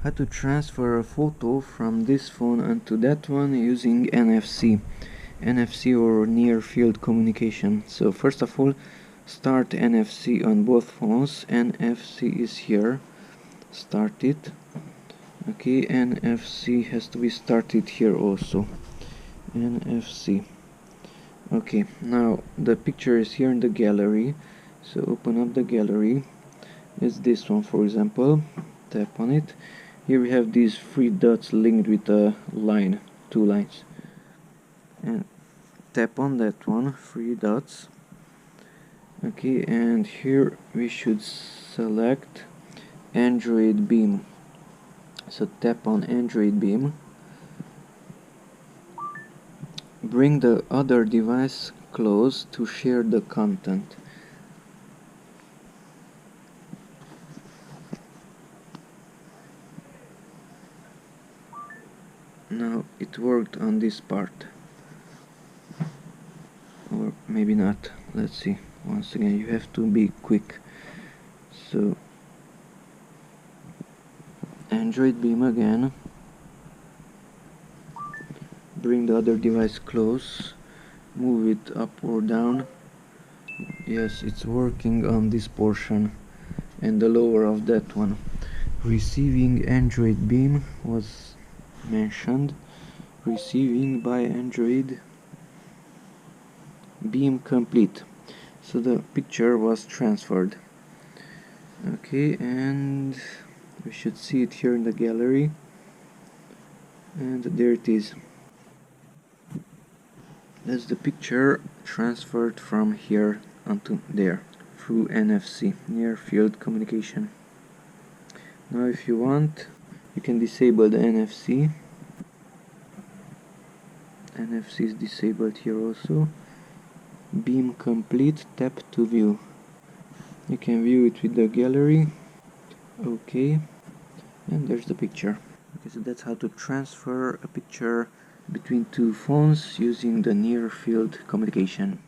how to transfer a photo from this phone onto that one using NFC or near field communication. So first of all, start NFC on both phones. NFC is here, start it. Okay, NFC has to be started here also. NFC. Okay, now the picture is here in the gallery, so open up the gallery. It's this one, for example. Tap on it. Here we have these three dots linked with a line, two lines, and tap on that one, three dots. Okay, and here we should select Android beam. So tap on Android beam. Bring the other device close to share the content. Now it worked on this part, or maybe not. Let's see. Once again, you have to be quick. So Android beam again. Bring the other device close, move it up or down. Yes, it's working on this portion and the lower of that one. Receiving Android beam was mentioned. Receiving by Android beam complete. So the picture was transferred. Okay, and we should see it here in the gallery, and there it is. That's the picture transferred from here onto there through NFC, near field communication. Now if you want, you can disable the NFC. NFC is disabled here also. Beam complete, tap to view. You can view it with the gallery. Okay, and there's the picture. Okay, so that's how to transfer a picture between two phones using the near field communication.